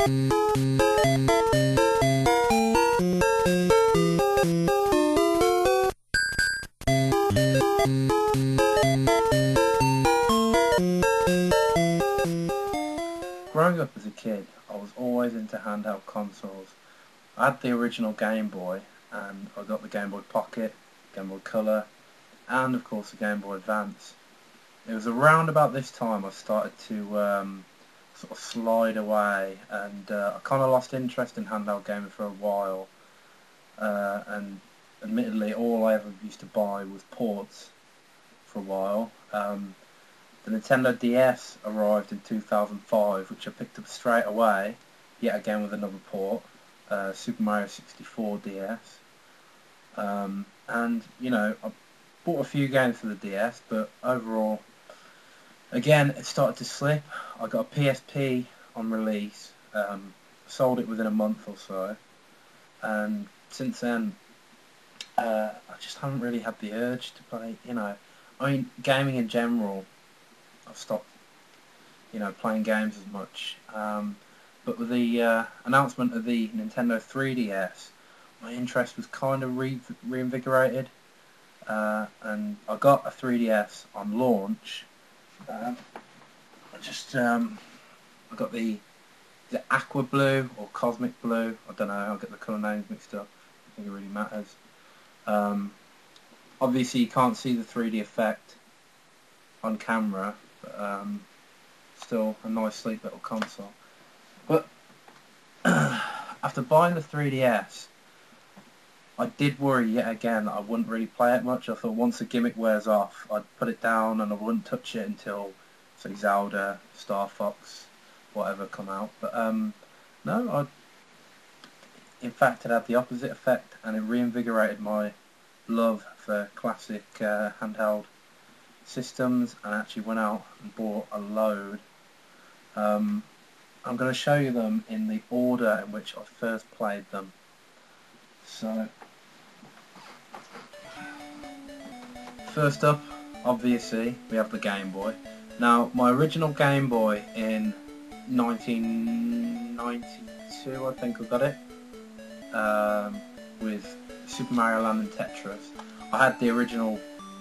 Growing up as a kid, I was always into handheld consoles. I had the original Game Boy, and I got the Game Boy Pocket, Game Boy Color, and of course the Game Boy Advance. It was around about this time I started to sort of slide away, and I kind of lost interest in handheld gaming for a while. And admittedly, all I ever used to buy was ports for a while. The Nintendo DS arrived in 2005, which I picked up straight away, yet again with another port, Super Mario 64 DS. And, you know, I bought a few games for the DS, but overall, again, it started to slip. I got a PSP on release, sold it within a month or so, and since then, I just haven't really had the urge to play, you know. I mean, gaming in general, I've stopped, you know, playing games as much. But with the announcement of the Nintendo 3DS, my interest was kind of reinvigorated, and I got a 3DS on launch. I got the Aqua Blue or Cosmic Blue. I don't know. I'll get the colour names mixed up. I think it really matters. Obviously, you can't see the 3D effect on camera, but still a nice, sleek little console. But after buying the 3DS, I did worry yet again that I wouldn't really play it much. I thought once the gimmick wears off, I'd put it down and I wouldn't touch it until, say, Zelda, Star Fox, whatever come out. But no, in fact, it had the opposite effect, and it reinvigorated my love for classic handheld systems, and I actually went out and bought a load. I'm going to show you them in the order in which I first played them. So, first up, obviously, we have the Game Boy. Now, my original Game Boy in 1992, I think I got it, with Super Mario Land and Tetris. I had the original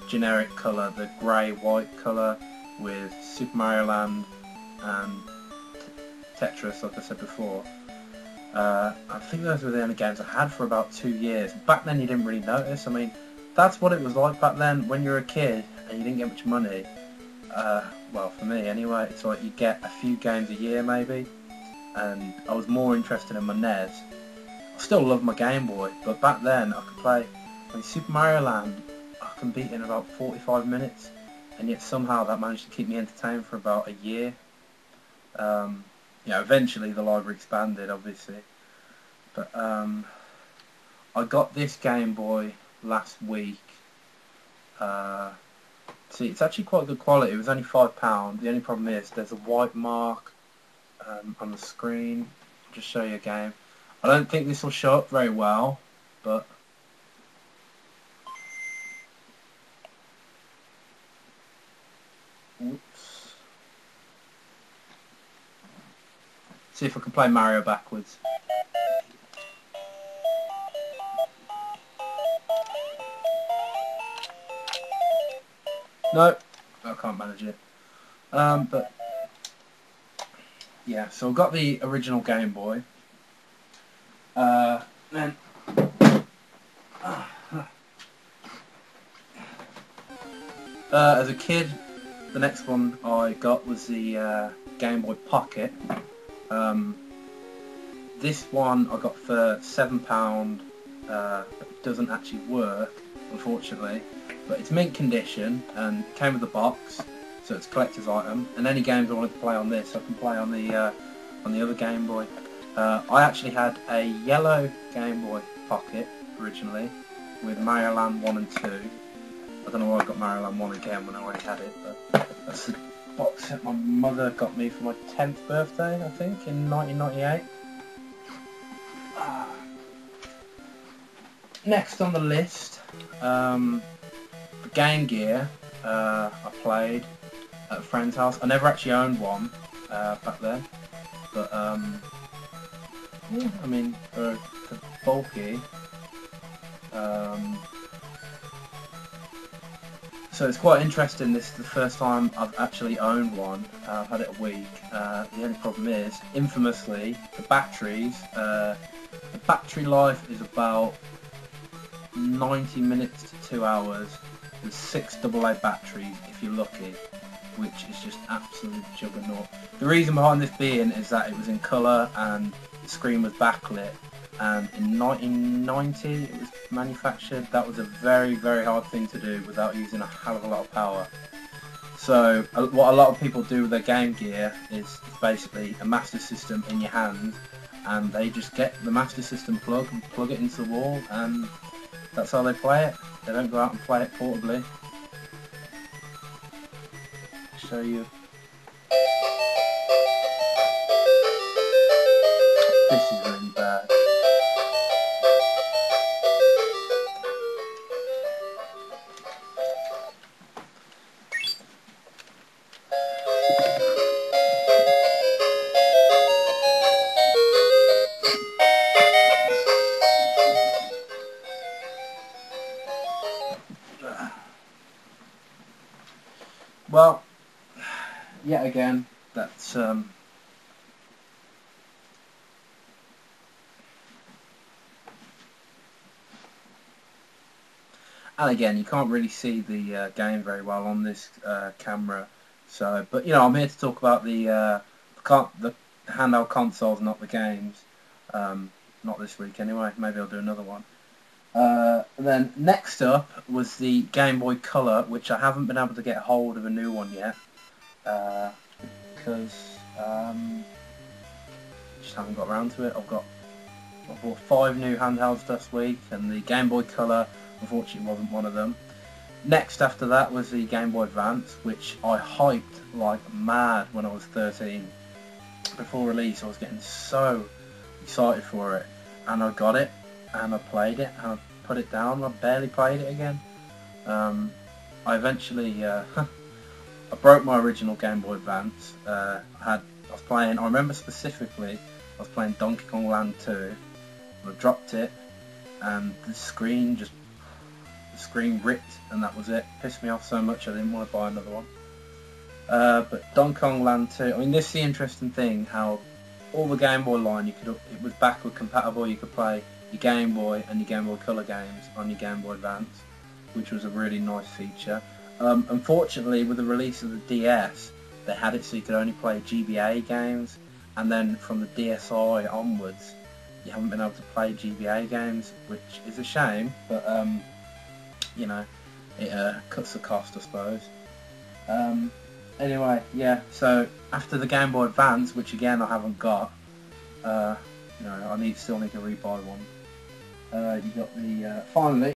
generic colour, the grey-white colour, with Super Mario Land and Tetris, like I said before. I think those were the only games I had for about 2 years. Back then you didn't really notice. I mean, that's what it was like back then when you were a kid and you didn't get much money. Well, for me anyway, it's like you get a few games a year maybe, and I was more interested in my NES. I still love my Game Boy, but back then I could play, I mean, Super Mario Land, I can beat in about 45 minutes, and yet somehow that managed to keep me entertained for about a year. You know, eventually the library expanded, obviously, but I got this Game Boy last week. See, it's actually quite good quality. It was only £5. The only problem is there's a white mark on the screen. I'll just show you a game. I don't think this will show up very well, but oops. See if I can play Mario backwards. No, I can't manage it. But yeah, so I've got the original Game Boy. Then as a kid, the next one I got was the Game Boy Pocket. This one I got for £7. It doesn't actually work, unfortunately, but it's mint condition and it came with a box, so it's a collector's item. And any games I wanted to play on this, I can play on the other Game Boy. I actually had a yellow Game Boy Pocket originally with Mario Land 1 and 2. I don't know why I got Mario Land 1 again when I already had it, but that's the box set my mother got me for my 10th birthday, I think, in 1998. Next on the list, the Game Gear I played at a friend's house. I never actually owned one back then, but Yeah, I mean, for bulky. So it's quite interesting. This is the first time I've actually owned one. I've had it a week. The only problem is, infamously, the batteries. The battery life is about 90 minutes to 2 hours with 6 AA batteries if you're lucky, which is just absolute juggernaut. The reason behind this being is that it was in colour and the screen was backlit, and in 1990 it was manufactured. That was a very, very hard thing to do without using a hell of a lot of power. So what a lot of people do with their Game Gear is basically a Master System in your hand, and they just get the Master System plug and plug it into the wall, and that's how they play it. They don't go out and play it portably. Show you. This is really bad. Well, yet again, that's and again, you can't really see the game very well on this camera. So, but you know, I'm here to talk about the handheld consoles, not the games. Not this week anyway. Maybe I'll do another one. Then next up was the Game Boy Color, which I haven't been able to get hold of a new one yet, because just haven't got around to it. I bought 5 new handhelds this week, and the Game Boy Color unfortunately wasn't one of them. Next after that was the Game Boy Advance, which I hyped like mad when I was 13. Before release I was getting so excited for it, and I got it, and I played it, and I put it down, and I barely played it again. I eventually, I broke my original Game Boy Advance. I remember specifically, I was playing Donkey Kong Land 2, and I dropped it, and the screen ripped, and that was it. Pissed me off so much I didn't want to buy another one. But Donkey Kong Land 2, I mean, this is the interesting thing, how all the Game Boy line, it was backward compatible. You could play your Game Boy and your Game Boy Color games on your Game Boy Advance, which was a really nice feature. Unfortunately, with the release of the DS, they had it so you could only play GBA games, and then from the DSi onwards, you haven't been able to play GBA games, which is a shame, but you know, it cuts the cost, I suppose. Anyway, yeah, so after the Game Boy Advance, which again I haven't got, you know, I still need to rebuy one. You got the finally